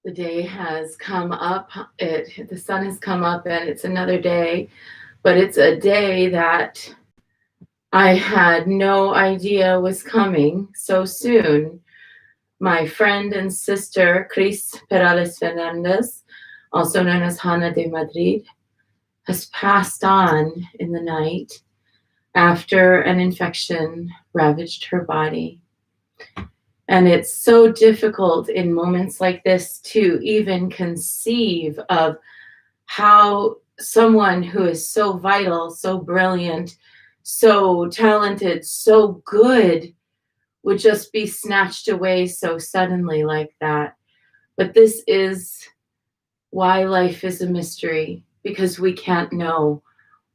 The day has come up. The sun has come up, and it's another day, but it's a day that I had no idea was coming so soon. My friend and sister, Cris Perales Fernandez, also known as Hannah de Madrid, has passed on in the night after an infection ravaged her body. And it's so difficult in moments like this to even conceive of how someone who is so vital, so brilliant, so talented, so good would just be snatched away so suddenly like that. But this is why life is a mystery, because we can't know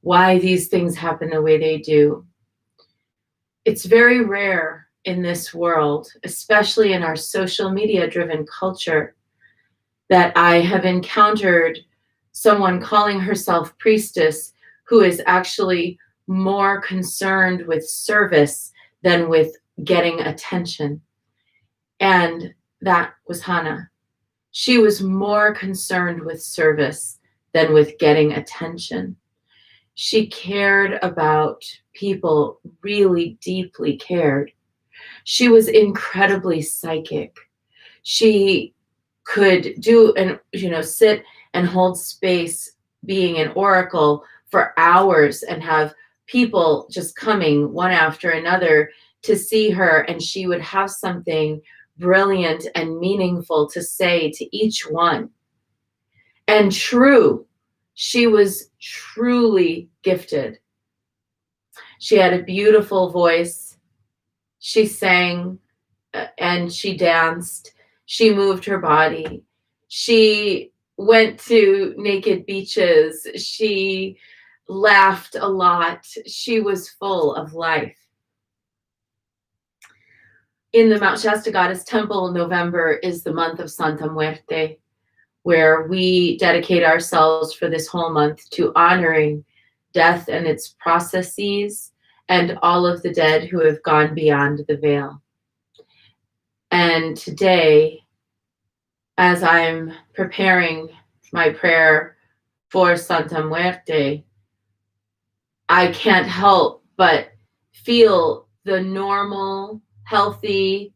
why these things happen the way they do. It's very rare in this world, especially in our social media driven culture, that I have encountered someone calling herself priestess who is actually more concerned with service than with getting attention. And that was Hannah. She was more concerned with service than with getting attention. She cared about people, really deeply cared. She was incredibly psychic. She could do and sit and hold space being an oracle for hours and have people just coming one after another to see her, and she would have something brilliant and meaningful to say to each one. And she was truly gifted. She had a beautiful voice. She sang and she danced. She moved her body. She went to naked beaches. She laughed a lot. She was full of life. In the Mount Shasta Goddess Temple, November is the month of Santa Muerte, where we dedicate ourselves for this whole month to honoring death and its processes and all of the dead who have gone beyond the veil. And today, as I'm preparing my prayer for Santa Muerte, I can't help but feel the normal, healthy,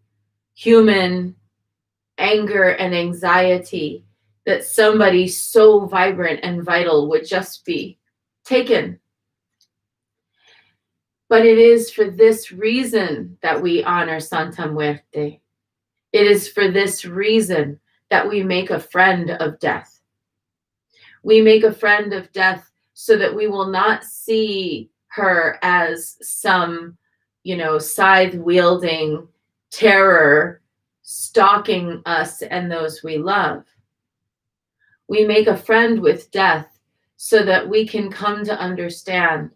human anger and anxiety that somebody so vibrant and vital would just be taken. But it is for this reason that we honor Santa Muerte. It is for this reason that we make a friend of death. We make a friend of death so that we will not see her as some, scythe wielding terror stalking us and those we love. We make a friend with death so that we can come to understand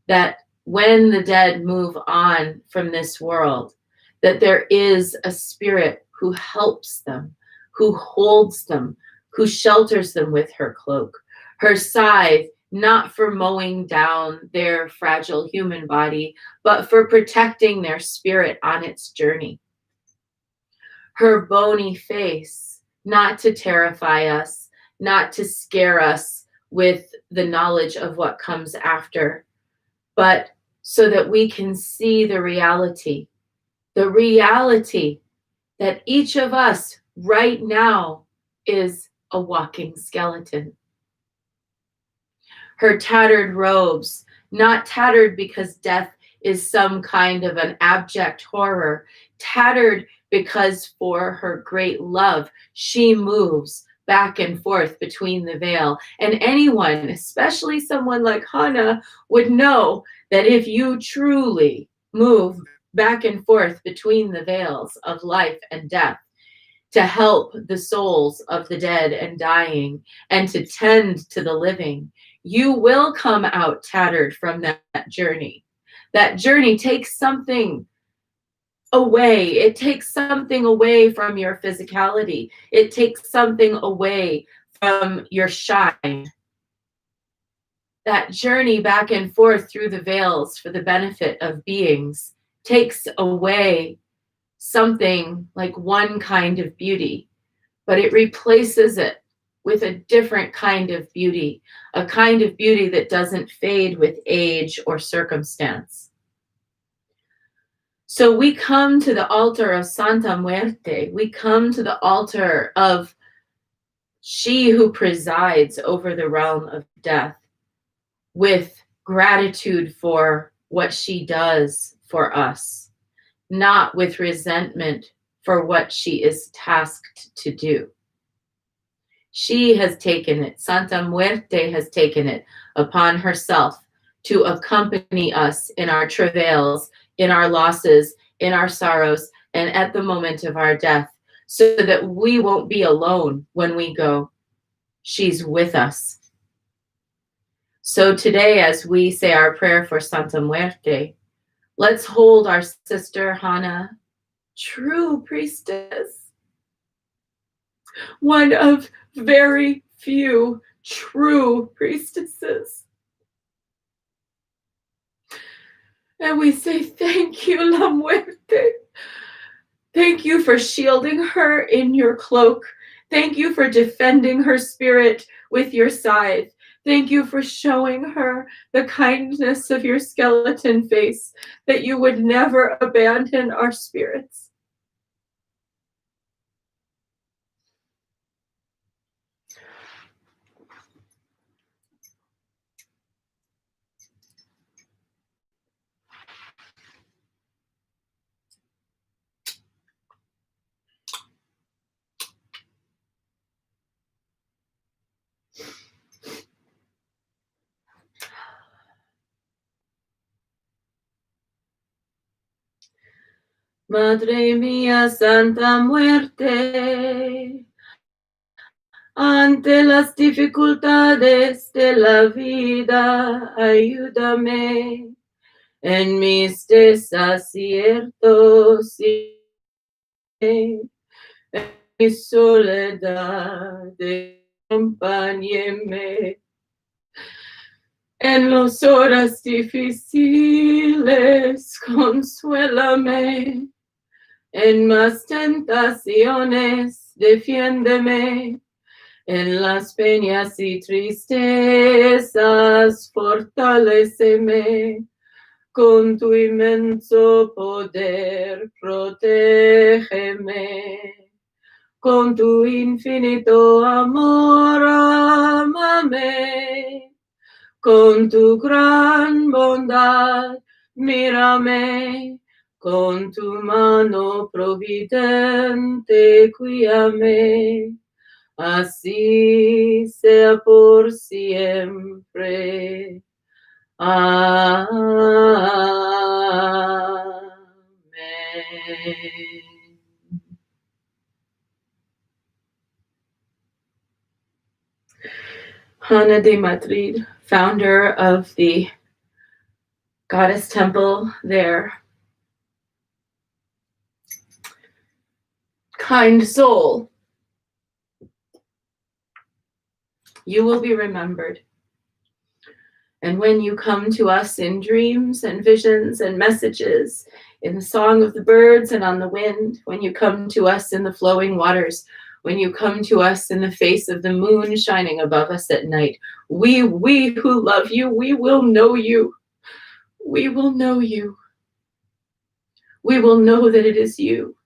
that when the dead move on from this world, that there is a spirit who helps them, who holds them, who shelters them with her cloak, her scythe, not for mowing down their fragile human body, but for protecting their spirit on its journey. Her bony face, not to terrify us, not to scare us with the knowledge of what comes after, but so that we can see the reality that each of us right now is a walking skeleton. Her tattered robes, not tattered because death is some kind of an abject horror, tattered because for her great love, she moves back and forth between the veil. And anyone, especially someone like Hannah, would know that if you truly move back and forth between the veils of life and death to help the souls of the dead and dying and to tend to the living, you will come out tattered from that journey. That journey takes something away. It takes something away from your physicality. It takes something away from your shine. That journey back and forth through the veils for the benefit of beings takes away something like one kind of beauty, but it replaces it with a different kind of beauty, a kind of beauty that doesn't fade with age or circumstance. So we come to the altar of Santa Muerte. We come to the altar of she who presides over the realm of death with gratitude for what she does for us, not with resentment for what she is tasked to do. She has taken it, Santa Muerte has taken it upon herself to accompany us in our travails, in our losses, in our sorrows, and at the moment of our death, so that we won't be alone when we go. She's with us. So today, as we say our prayer for Santa Muerte, let's hold our sister Hannah, true priestess, one of very few true priestesses. And we say, thank you, La Muerte. Thank you for shielding her in your cloak. Thank you for defending her spirit with your scythe. Thank you for showing her the kindness of your skeleton face, that you would never abandon our spirits. Madre mía, Santa Muerte, ante las dificultades de la vida, ayúdame en mis desaciertos y en mi soledad, acompáñeme en las horas difíciles, consuélame. En más tentaciones, defiéndeme. En las penas y tristezas, fortaléceme. Con tu inmenso poder, protégeme. Con tu infinito amor, ámame. Con tu gran bondad, mírame. Con tu mano providente, cuídame, así sea por siempre. Amén. Hannah de Madrid, founder of the Goddess Temple there. Kind soul, you will be remembered. And when you come to us in dreams and visions and messages, in the song of the birds and on the wind, when you come to us in the flowing waters, when you come to us in the face of the moon shining above us at night, we who love you, we will know you. We will know you. We will know that it is you.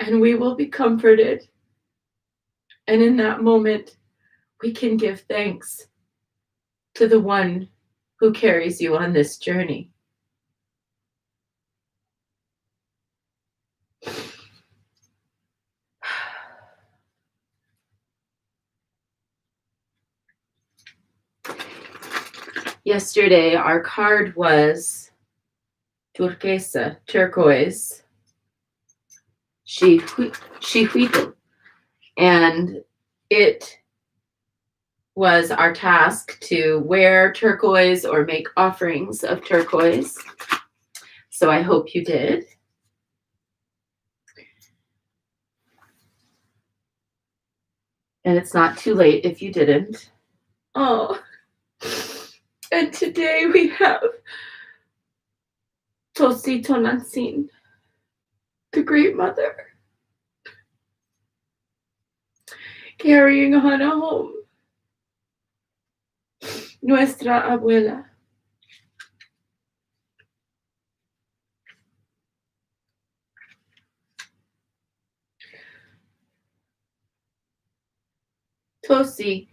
And we will be comforted. And in that moment, we can give thanks to the one who carries you on this journey. Yesterday, our card was turquoise, Xihuitl, and it was our task to wear turquoise or make offerings of turquoise. So I hope you did. And it's not too late if you didn't. Oh, and today we have Tosi Tonantzin, the Great Mother. carrying Hana home. Nuestra abuela. Tosi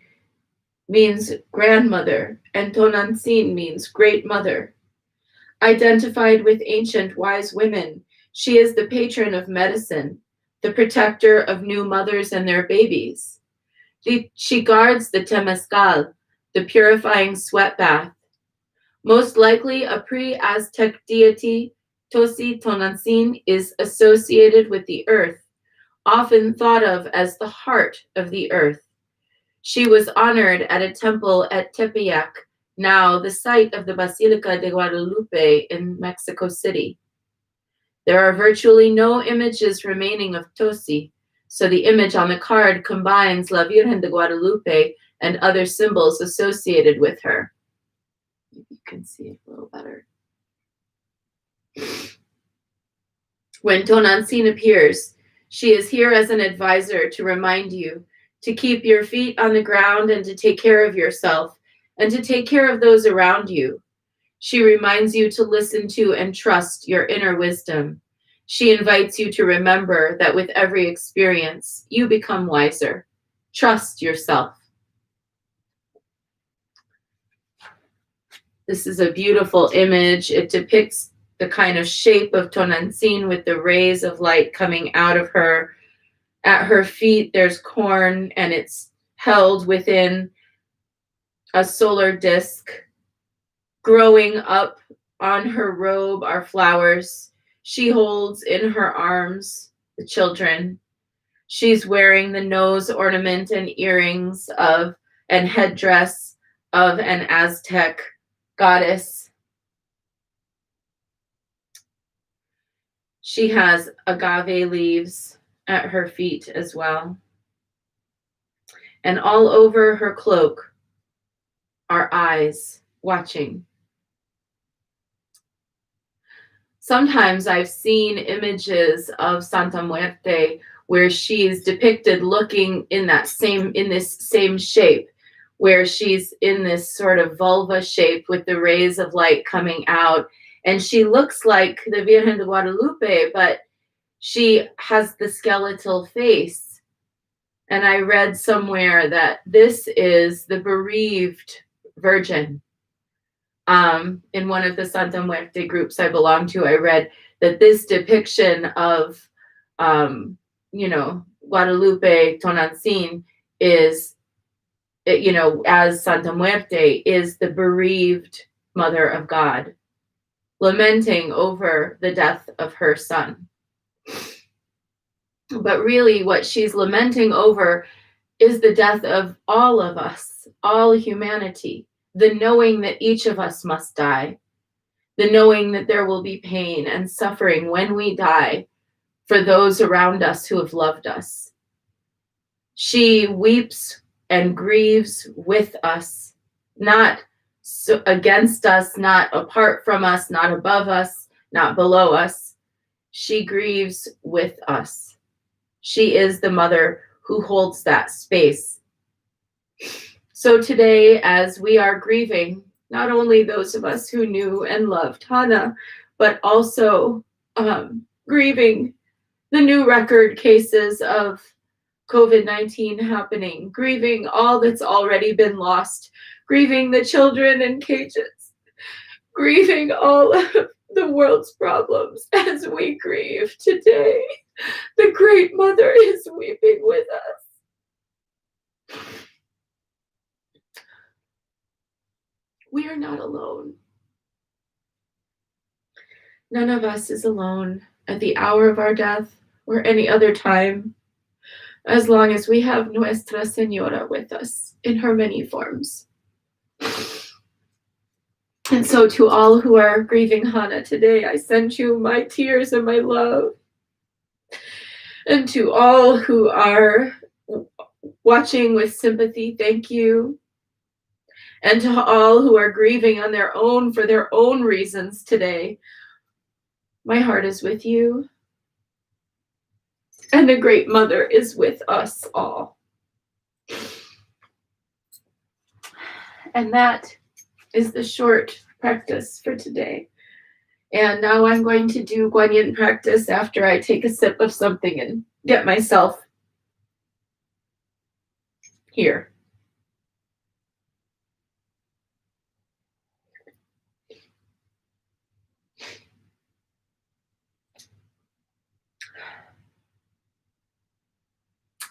means grandmother, and Tonantzin means great mother. Identified with ancient wise women, she is the patron of medicine, the protector of new mothers and their babies. She guards the temescal, the purifying sweat bath. Most likely a pre-Aztec deity, Tosi Tonantzin is associated with the earth, often thought of as the heart of the earth. She was honored at a temple at Tepeyac, now the site of the Basilica de Guadalupe in Mexico City. There are virtually no images remaining of Tosi, so the image on the card combines La Virgen de Guadalupe and other symbols associated with her. Maybe you can see it a little better. When Tonantzin appears, she is here as an advisor to remind you to keep your feet on the ground and to take care of yourself and to take care of those around you. She reminds you to listen to and trust your inner wisdom. She invites you to remember that with every experience, you become wiser. Trust yourself. This is a beautiful image. It depicts the kind of shape of Tonantzin with the rays of light coming out of her. At her feet, there's corn, and it's held within a solar disk. Growing up on her robe are flowers. She holds in her arms the children. She's wearing the nose ornament and earrings of and headdress of an Aztec goddess. She has agave leaves at her feet as well. And all over her cloak are eyes watching. Sometimes I've seen images of Santa Muerte where she's depicted looking in this same shape, where she's in this sort of vulva shape with the rays of light coming out. And she looks like the Virgen de Guadalupe, but she has the skeletal face. And I read somewhere that this is the bereaved Virgin. In one of the Santa Muerte groups I belong to, I read that this depiction of, Guadalupe Tonantzin is, as Santa Muerte, is the bereaved Mother of God, lamenting over the death of her son. But really what she's lamenting over is the death of all of us, all humanity. The knowing that each of us must die, the knowing that there will be pain and suffering when we die for those around us who have loved us. She weeps and grieves with us, not against us, not apart from us, not above us, not below us. She grieves with us. She is the mother who holds that space. So today, as we are grieving, not only those of us who knew and loved Hana, but also grieving the new record cases of COVID-19 happening, grieving all that's already been lost, grieving the children in cages, grieving all of the world's problems as we grieve today. The Great Mother is weeping with us. We are not alone. None of us is alone at the hour of our death or any other time, as long as we have Nuestra Señora with us in her many forms. And so to all who are grieving Hana today, I send you my tears and my love. And to all who are watching with sympathy, thank you. And to all who are grieving on their own for their own reasons today, my heart is with you. And the Great Mother is with us all. And that is the short practice for today. And now I'm going to do Guanyin practice after I take a sip of something and get myself here.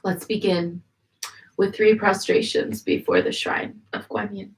Let's begin with 3 prostrations before the shrine of Guanyin.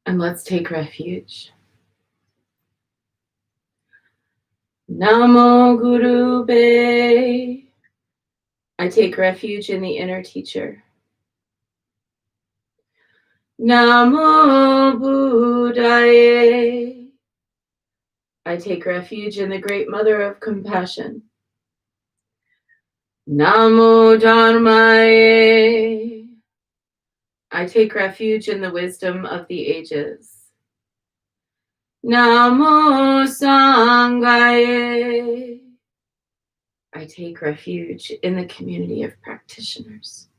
And let's take refuge. Namo Guru Be. I take refuge in the inner teacher. Namo Buddhaye. I take refuge in the great mother of compassion. Namo Dharmaye. I take refuge in the wisdom of the ages. Namo Sanghaye. I take refuge in the community of practitioners.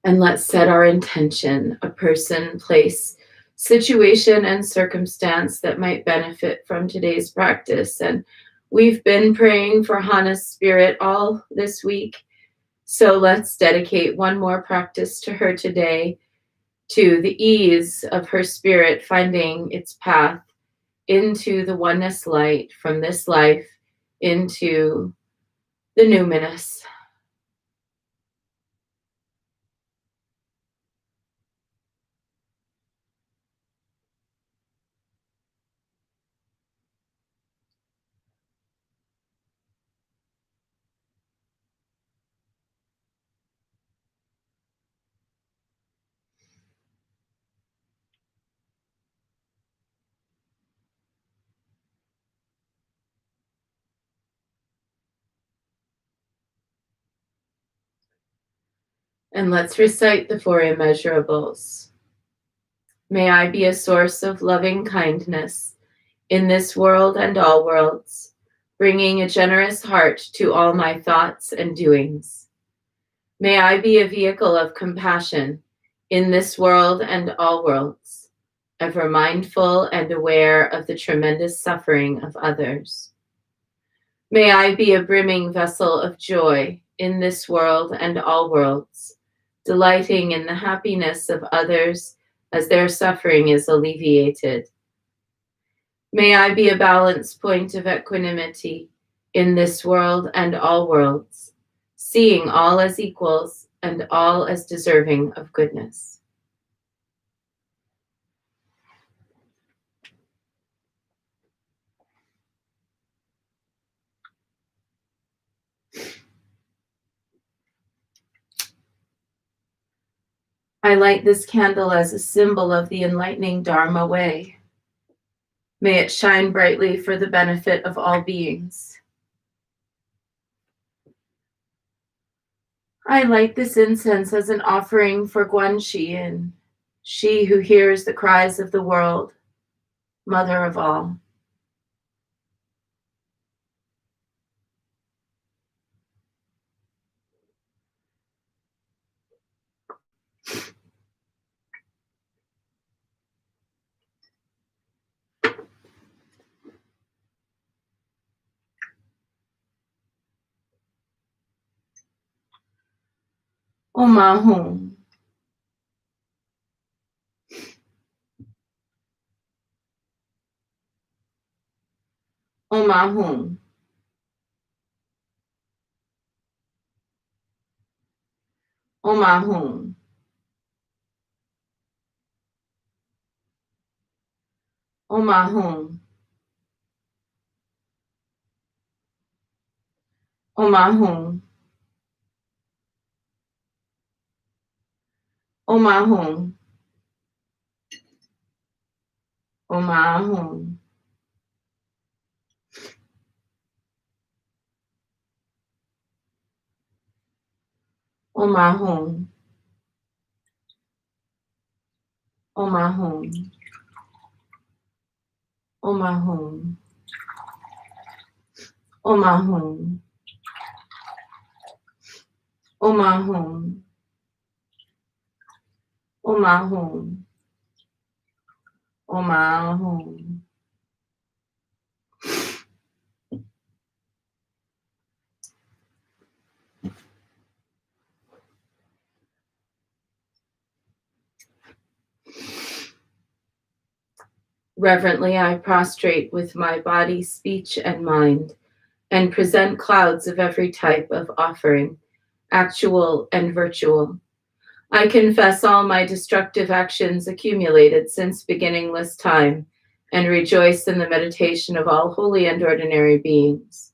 And let's set our intention, a person, place, situation, and circumstance that might benefit from today's practice. And we've been praying for Hana's spirit all this week. So let's dedicate one more practice to her today, to the ease of her spirit finding its path into the oneness light from this life into the numinous. And let's recite the 4 immeasurables. May I be a source of loving kindness in this world and all worlds, bringing a generous heart to all my thoughts and doings. May I be a vehicle of compassion in this world and all worlds, ever mindful and aware of the tremendous suffering of others. May I be a brimming vessel of joy in this world and all worlds, delighting in the happiness of others as their suffering is alleviated. May I be a balance point of equanimity in this world and all worlds, seeing all as equals and all as deserving of goodness. I light this candle as a symbol of the enlightening Dharma way. May it shine brightly for the benefit of all beings. I light this incense as an offering for Guanxin, she who hears the cries of the world, mother of all. Omahum. Omahum. Omahum. Omahum. Omahum. Omahum. Omahum. Omahum. Omahum. Omahum. Omahum. Omahum. Omahum. Omahum. Reverently, I prostrate with my body, speech, and mind, and present clouds of every type of offering, actual and virtual. I confess all my destructive actions accumulated since beginningless time, and rejoice in the meditation of all holy and ordinary beings.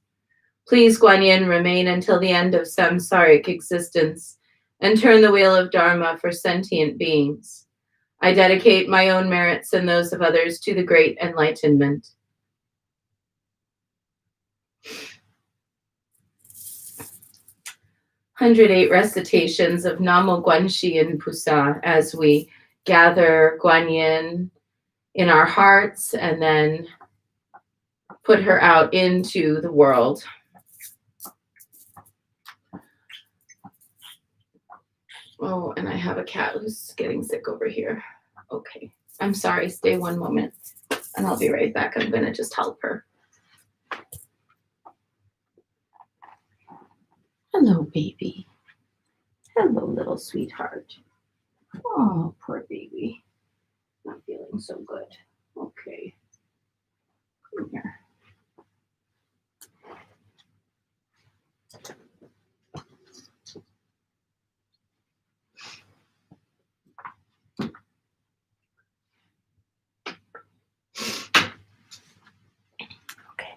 Please, Guanyin, remain until the end of samsaric existence, and turn the wheel of Dharma for sentient beings. I dedicate my own merits and those of others to the great enlightenment. "108 recitations of Namo Guanxin Pusa as we gather Guanyin in our hearts and then put her out into the world. Oh, and I have a cat who's getting sick over here. Okay, I'm sorry, stay one moment and I'll be right back. I'm gonna just help her. Hello, baby. Hello, little sweetheart. Oh, poor baby. Not feeling so good. Okay. Come here. Okay.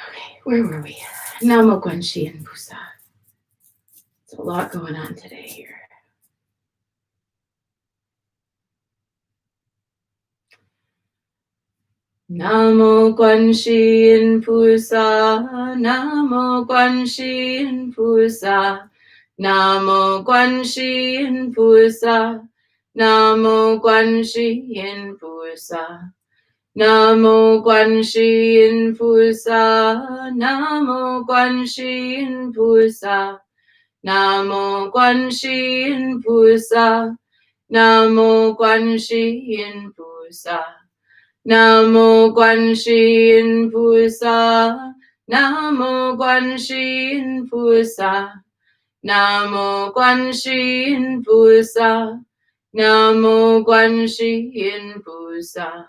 Okay, where were we? Namo Guanxin Pusa. There's a lot going on today here. Namo Guanxin Pusa, Namo Guanxin Pusa, Namo Guanxin Pusa, Namo Guanxin Pusa, Namo Guanxin Pusa, Namo Guanxin Pusa, Namo Guanxin Pusa, Namo Guanxin Pusa. Namo Guanxin Pusa, Namo Guanxin Pusa, Namo Guanxin Pusa, Namo Guanxin Pusa,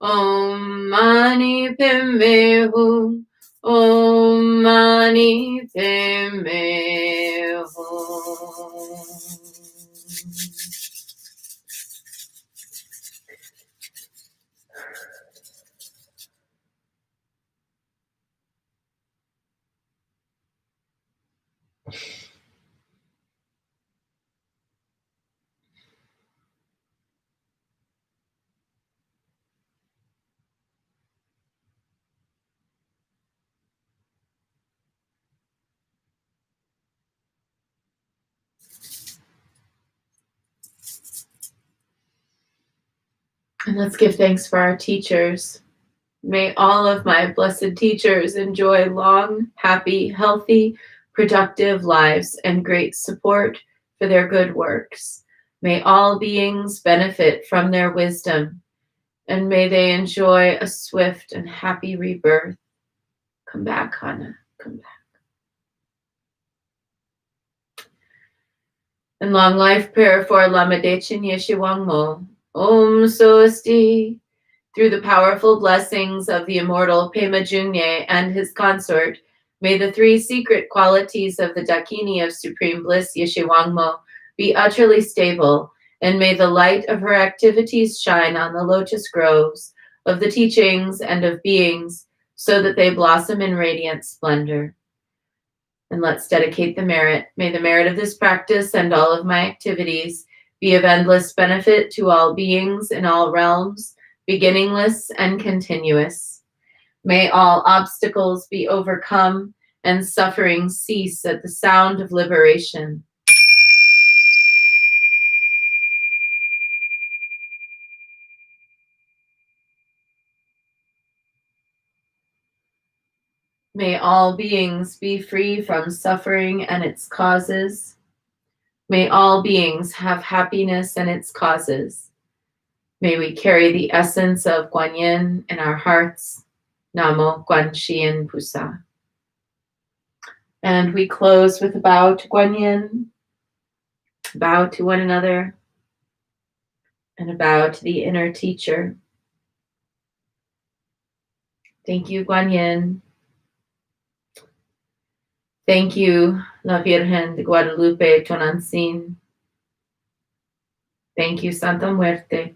Om Mani Padme Hum. Om Mani Padme Hum. And let's give thanks for our teachers. May all of my blessed teachers enjoy long, happy, healthy, productive lives and great support for their good works. May all beings benefit from their wisdom, and may they enjoy a swift and happy rebirth. Come back, Hannah, come back. And long life prayer for Lama Dechin Yeshe Wangmo. Om Swasti. Through the powerful blessings of the immortal Pema Jungye and his consort, may the three secret qualities of the Dakini of Supreme Bliss, Yeshe Wangmo, be utterly stable, and may the light of her activities shine on the lotus groves of the teachings and of beings, so that they blossom in radiant splendor. And let's dedicate the merit. May the merit of this practice and all of my activities be of endless benefit to all beings in all realms, beginningless and continuous. May all obstacles be overcome and suffering cease at the sound of liberation. May all beings be free from suffering and its causes. May all beings have happiness and its causes. May we carry the essence of Guanyin in our hearts. Namo Guanxin Pusa. And we close with a bow to Guanyin, a bow to one another, and a bow to the inner teacher. Thank you, Guanyin. Thank you, La Virgen de Guadalupe Tonantzin. Thank you, Santa Muerte.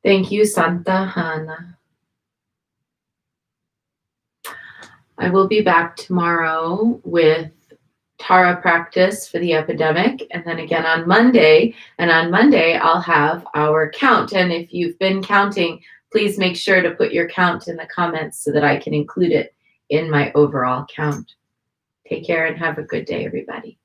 Thank you, Santa Hana. I will be back tomorrow with Tara practice for the epidemic, and then again on Monday. And on Monday, I'll have our count. And if you've been counting, please make sure to put your count in the comments so that I can include it in my overall count. Take care and have a good day, everybody.